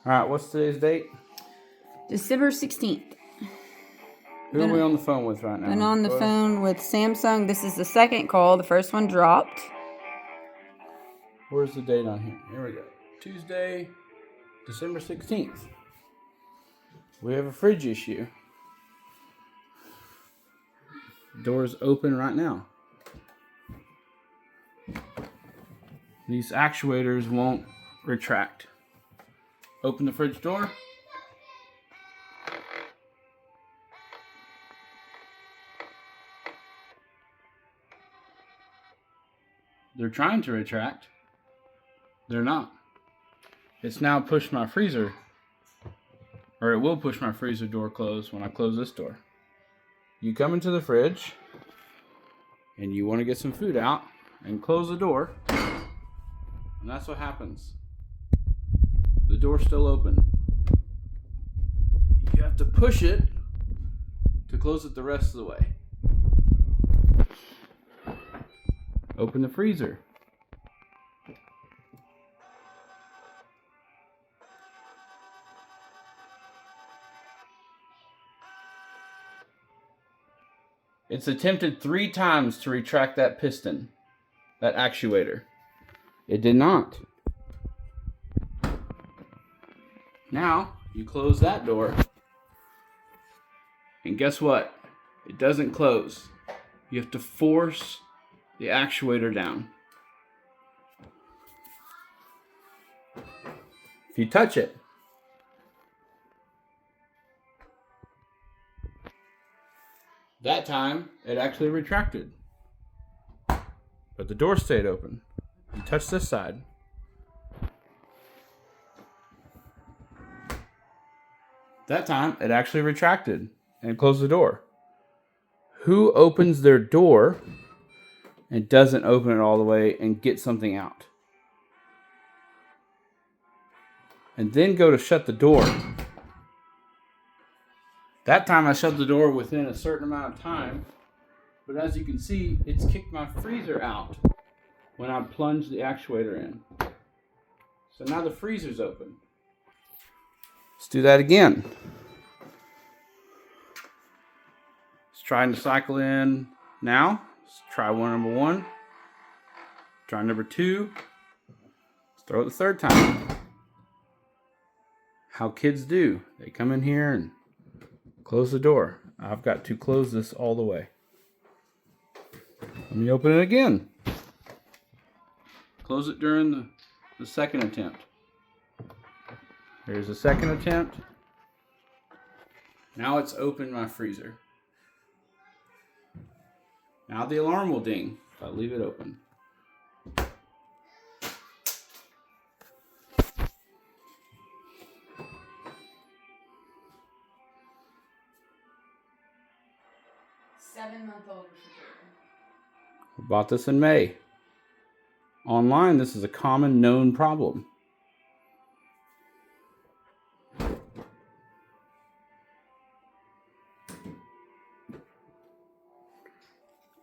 Alright, what's today's date? December 16th. Who are we on the phone with right now? Been on the phone with Samsung. This is the second call. The first one dropped. Where's the date on here? Here we go. Tuesday, December 16th. We have a fridge issue. Door's open right now. These actuators won't retract. Open the fridge door. They're trying to retract. They're not. It's now pushed my freezer, or it will push my freezer door closed when I close this door. You come into the fridge and you want to get some food out and close the door, and that's what happens. The door's still open. You have to push it to close it the rest of the way. Open the freezer. It's attempted 3 times to retract that piston, that actuator. It did not. Now, you close that door, and guess what? It doesn't close. You have to force the actuator down. If you touch it, that time it actually retracted, but the door stayed open. You touch this side, that time it actually retracted and closed the door. Who opens their door and doesn't open it all the way and get something out? And then go to shut the door. That time I shut the door within a certain amount of time, but as you can see, it's kicked my freezer out when I plunged the actuator in. So now the freezer's open. Let's do that again. It's trying to cycle in now. Let's try number 1. Try number 2. Let's throw it the third time. How kids do. They come in here and close the door. I've got to close this all the way. Let me open it again. Close it during the second attempt. Here's the second attempt. Now it's opened my freezer. Now the alarm will ding if I leave it open. Seven-month-old refrigerator. I bought this in May. Online, this is a common known problem.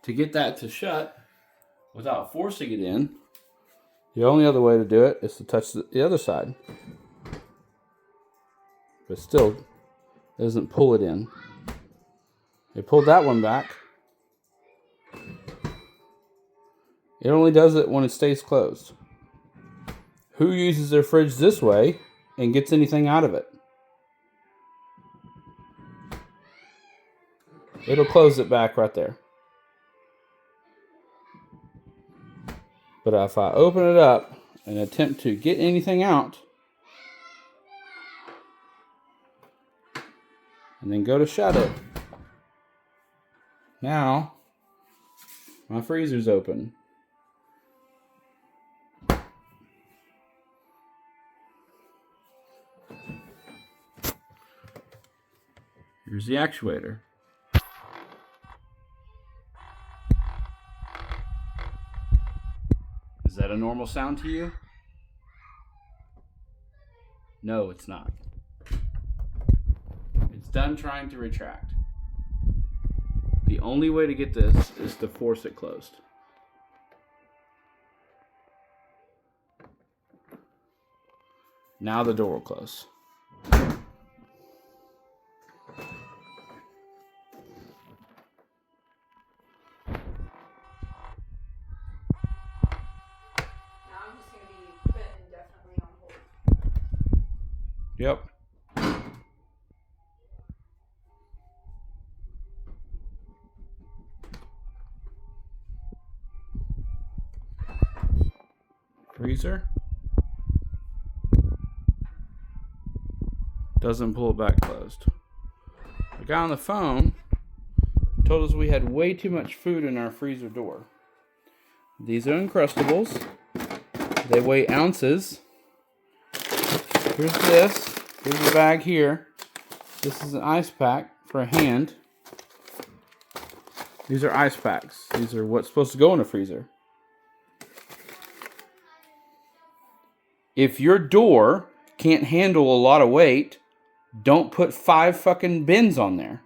To get that to shut without forcing it in, the only other way to do it is to touch the other side. But still, it doesn't pull it in. It pulled that one back. It only does it when it stays closed. Who uses their fridge this way and gets anything out of it? It'll close it back right there. But if I open it up and attempt to get anything out, and then go to shut it, now my freezer's open. Here's the actuator. Is that a normal sound to you? No, it's not. It's done trying to retract. The only way to get this is to force it closed. Now the door will close. Yep. Freezer. Doesn't pull it back closed. The guy on the phone told us we had way too much food in our freezer door. These are Uncrustables. They weigh ounces. Here's this. Here's a bag here. This is an ice pack for a hand. These are ice packs. These are what's supposed to go in a freezer. If your door can't handle a lot of weight, don't put 5 fucking bins on there.